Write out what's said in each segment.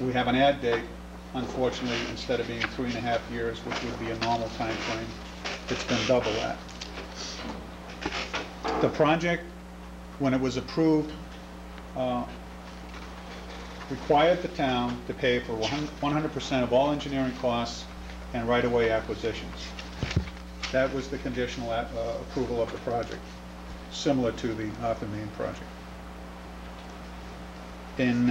We have an add date, unfortunately, instead of being 3.5 years, which would be a normal time frame, it's been double that. The project, when it was approved, required the town to pay for 100% of all engineering costs and right-of-way acquisitions. That was the conditional approval of the project, similar to the Arthur Main project. In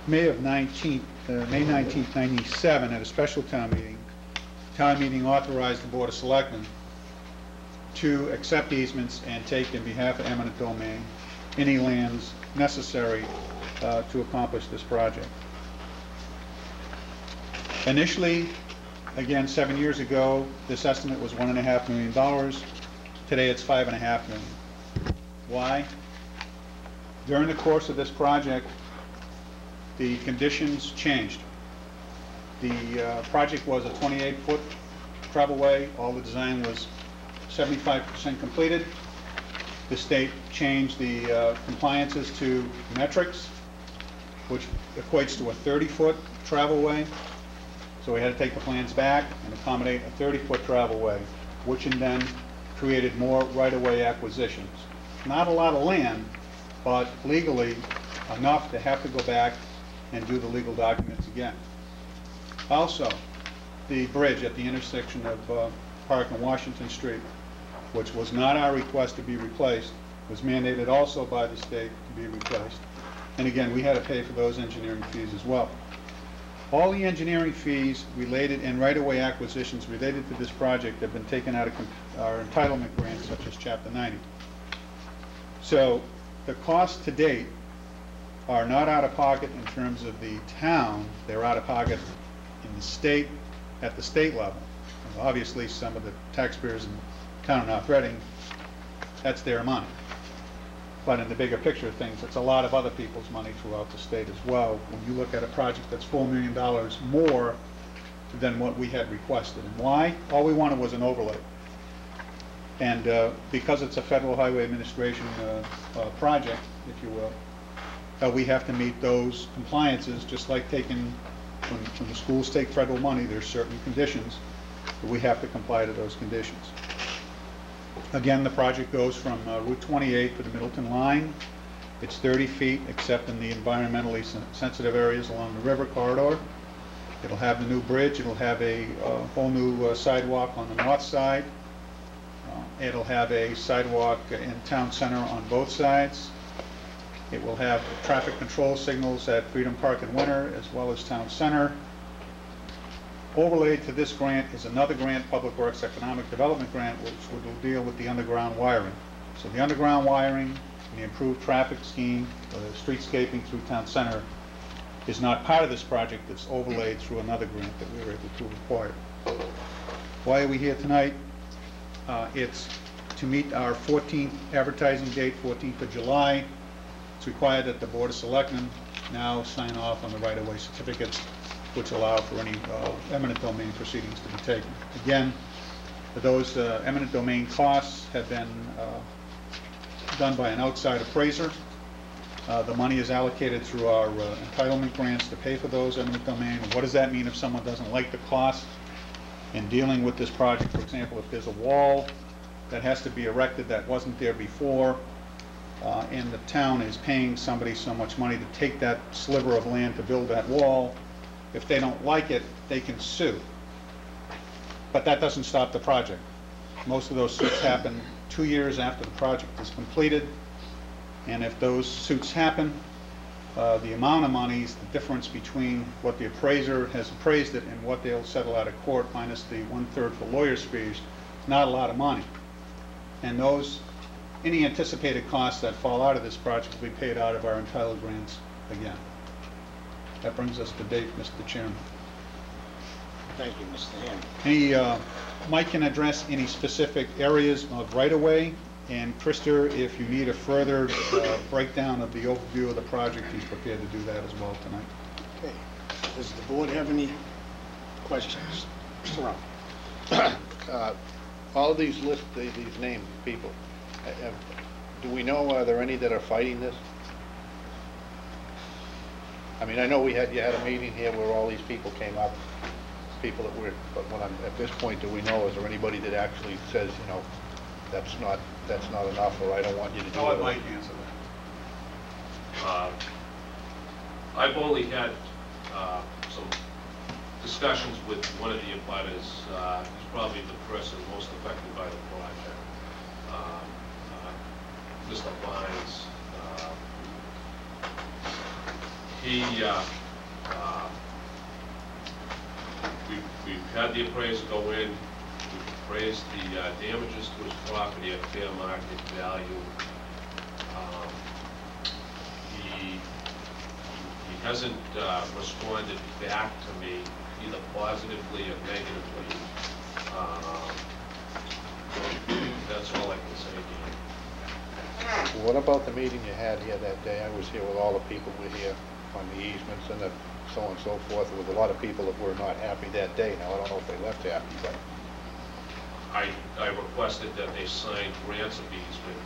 May 19, 1997, at a special town meeting authorized the Board of Selectmen to accept easements and take, in behalf of eminent domain, any lands necessary to accomplish this project. Initially, again, 7 years ago, this estimate was $1.5 million. Today it's $5.5 million. Why? During the course of this project, the conditions changed. The project was a 28-foot travelway. All the design was 75% completed. The state changed the compliances to metrics, which equates to a 30-foot travelway. So we had to take the plans back and accommodate a 30-foot travelway, which then created more right-of-way acquisitions. Not a lot of land, but legally enough to have to go back and do the legal documents again. Also, the bridge at the intersection of Park and Washington Street, which was not our request to be replaced, was mandated also by the state to be replaced. And again, we had to pay for those engineering fees as well. All the engineering fees related and right-of-way acquisitions related to this project have been taken out of our entitlement grants, such as Chapter 90. So the costs to date are not out of pocket in terms of the town. They're out of pocket in the state, at the state level. And obviously, some of the taxpayers in the town of North Reading, that's their money. But in the bigger picture of things, it's a lot of other people's money throughout the state as well. When you look at a project that's $4 million more than what we had requested. And why? All we wanted was an overlay. And because it's a Federal Highway Administration project, if you will, we have to meet those compliances, just like taking, when the schools take federal money, there's certain conditions, but we have to comply to those conditions. Again, the project goes from Route 28 to the Middleton line. It's 30 feet, except in the environmentally sensitive areas along the river corridor. It'll have the new bridge. It'll have a whole new sidewalk on the north side. It'll have a sidewalk in town center on both sides. It will have traffic control signals at Freedom Park in winter, as well as town center. Overlaid to this grant is another grant, Public Works Economic Development Grant, which will deal with the underground wiring. So the underground wiring and the improved traffic scheme, the streetscaping through town center, is not part of this project. It's overlaid through another grant that we were able to acquire. Why are we here tonight? It's to meet our 14th advertising date, 14th of July. It's required that the Board of Selectmen now sign off on the right-of-way certificates, which allow for any eminent domain proceedings to be taken. Again, those eminent domain costs have been done by an outside appraiser. The money is allocated through our entitlement grants to pay for those eminent domain. What does that mean if someone doesn't like the cost in dealing with this project? For example, if there's a wall that has to be erected that wasn't there before, and the town is paying somebody so much money to take that sliver of land to build that wall, if they don't like it, they can sue. But that doesn't stop the project. Most of those suits happen 2 years after the project is completed. And if those suits happen, the amount of money is the difference between what the appraiser has appraised it and what they'll settle out of court, minus the 1/3 for lawyers' fees. Not a lot of money. And any anticipated costs that fall out of this project will be paid out of our entitled grants again. That brings us to date, Mr. Chairman. Thank you, Mr. Hammond. Mike can address any specific areas of right-of-way, and Krister, if you need a further breakdown of the overview of the project, he's prepared to do that as well tonight. Okay. Does the board have any questions? Mr. Ron. All of these named people, do we know, are there any that are fighting this? I mean, I know you had a meeting here where all these people came up, people that were, but at this point, do we know, is there anybody that actually says, you know, that's not enough, or I don't want you to do it? I'll let Mike answer that. I've only had some discussions with one of the abutters. He's probably the person most affected by the project, Mr. Vines. We've had the appraiser go in, we've appraised the damages to his property at fair market value. He hasn't responded back to me either positively or negatively. That's all I can say to you. What about the meeting you had here that day? I was here with all the people were here on the easements and the so on and so forth. There was a lot of people that were not happy that day. Now, I don't know if they left happy, but... I requested that they sign grants of easement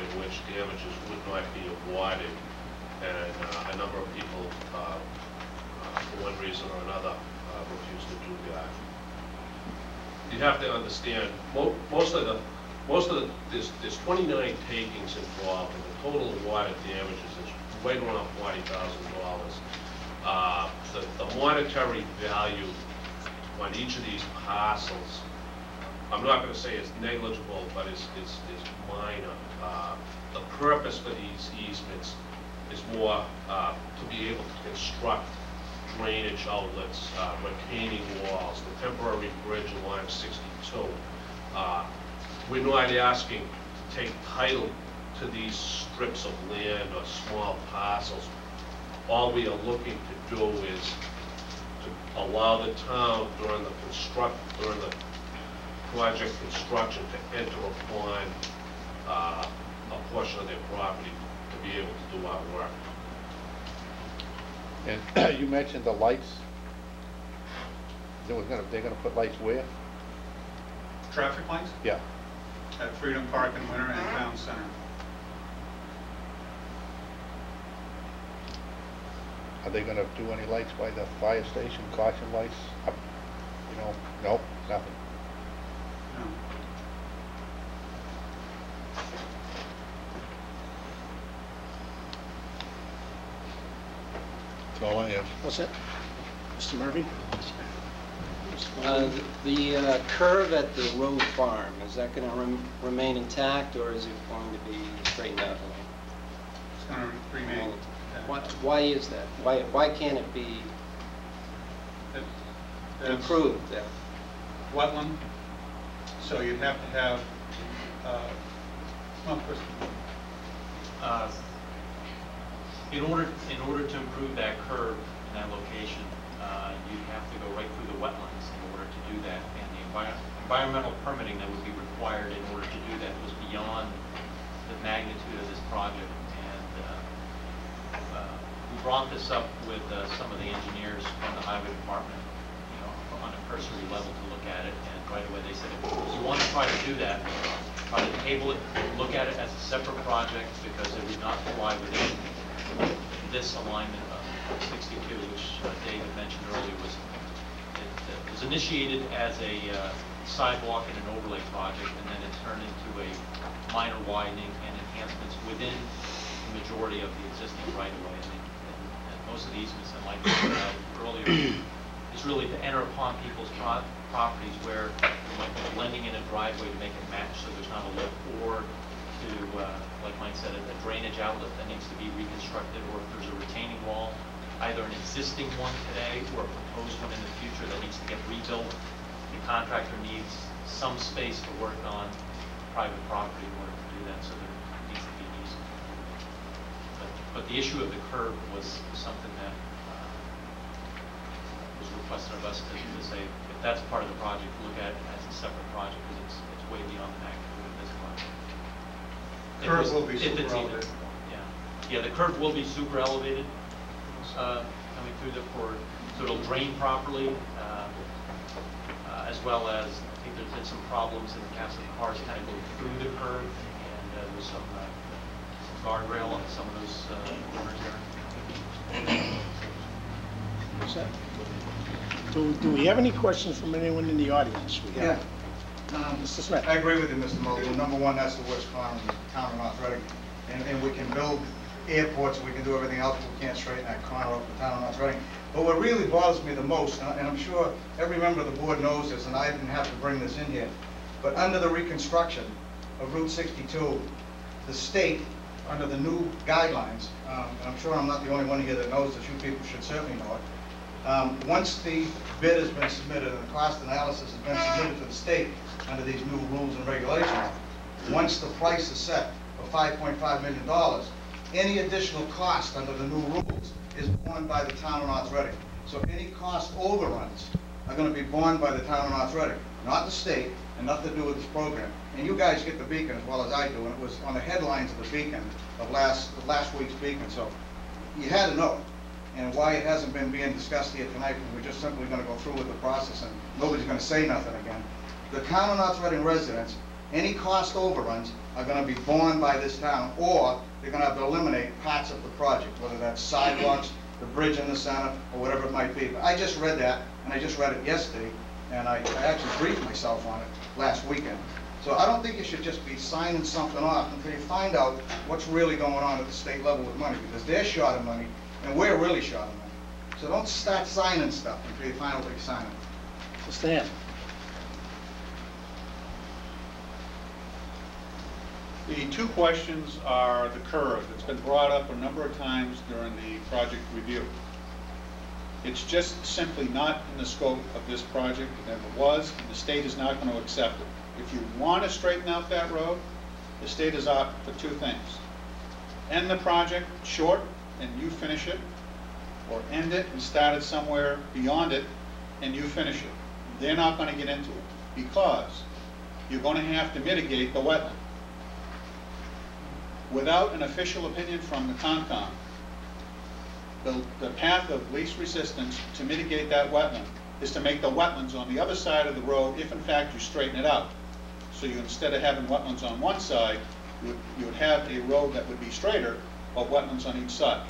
in which damages would not be awarded, and a number of people, for one reason or another, refused to do that. You have to understand, there's 29 takings involved, and the total awarded damages is right around $40,000. The monetary value on each of these parcels, I'm not going to say it's negligible, but it's minor. The purpose for these easements is more to be able to construct drainage outlets, retaining walls, the temporary bridge along 62. We're not asking to take title to these strips of land or small parcels. All we are looking to do is to allow the town during the project construction to enter upon a portion of their property to be able to do our work. And you mentioned the lights. They're gonna put lights where? Traffic lights? Yeah. At Freedom Park in Winter and Town Center. Are they gonna do any lights by the fire station, caution lights? Up, you know, no, nothing. No. That's all I have. What's that? Mr. Murphy? The curve at the Road Farm, is that going to remain intact, or is it going to be straightened out? It's going to remain. Why is that? Why can't it be improved? Wetland, so you'd have to have, well, Chris. In order to improve that curve in that location, you'd have to go right through the wetlands in order to do that, and the environmental permitting that would be required in order to do that was beyond the magnitude of this project. And we brought this up with some of the engineers from the highway department, you know, on a cursory level to look at it, and right away they said, if you want to try to do that, try to table it, look at it as a separate project, because it would not fly within this alignment of 62, which David mentioned earlier, was initiated as a sidewalk and an overlay project, and then it turned into a minor widening and enhancements within the majority of the existing right-of-way. And most of the easements, and like we said earlier, is really to enter upon people's properties where you might be blending in a driveway to make it match so there's not a lip, or to, like Mike said, a drainage outlet that needs to be reconstructed, or if there's a retaining wall, either an existing one today or a proposed one in the future that needs to get rebuilt. The contractor needs some space to work on private property in order to do that, so there needs to be an easement. But the issue of the curb was something that was requested of us to say, if that's part of the project, look at it as a separate project, because it's way beyond the magnitude of this project. Curve will be super elevated. Yeah, the curve will be super elevated coming through so it'll drain properly, as well as I think there's been some problems in the past of cars kind of go through the curve, and there's some guardrail on some of those corners there. set. Do we have any questions from anyone in the audience? We have. Mr. Smith? I agree with you, Mr. Mulder. Number one, that's the worst crime in the town of North Reading. And we can build airports, we can do everything else, but we can't straighten that corner up in the town of North Reading. But what really bothers me the most, and I'm sure every member of the board knows this, and I didn't have to bring this in here, but under the reconstruction of Route 62, the state, under the new guidelines, and I'm sure I'm not the only one here that knows this, you people should certainly know it, once the bid has been submitted and the cost analysis has been submitted to the state under these new rules and regulations, once the price is set of $5.5 million, any additional cost under the new rules is borne by the town of North Reading. So any cost overruns are going to be borne by the town of North Reading, not the state, and nothing to do with this program. And you guys get the Beacon as well as I do, and it was on the headlines of the Beacon of last week's Beacon, so you had to know. And why it hasn't been being discussed here tonight, we're just simply going to go through with the process and nobody's going to say nothing again. The town of North Reading residents, any cost overruns are going to be borne by this town, or they're going to have to eliminate parts of the project, whether that's sidewalks, the bridge in the center, or whatever it might be. But I just read that, and I just read it yesterday, and I actually briefed myself on it last weekend. So I don't think you should just be signing something off until you find out what's really going on at the state level with money, because they're short of money, and we're really short of money. So don't start signing stuff until you find out what you're signing. Mr. Hand? The two questions are the curve. It's been brought up a number of times during the project review. It's just simply not in the scope of this project. It never was, and the state is not going to accept it. If you want to straighten out that road, the state is out for two things. End the project short and you finish it, or end it and start it somewhere beyond it and you finish it. They're not going to get into it because you're going to have to mitigate the wetland. Without an official opinion from the Concom, the path of least resistance to mitigate that wetland is to make the wetlands on the other side of the road, if in fact you straighten it out. So you, instead of having wetlands on one side, you would have a road that would be straighter, but wetlands on each side.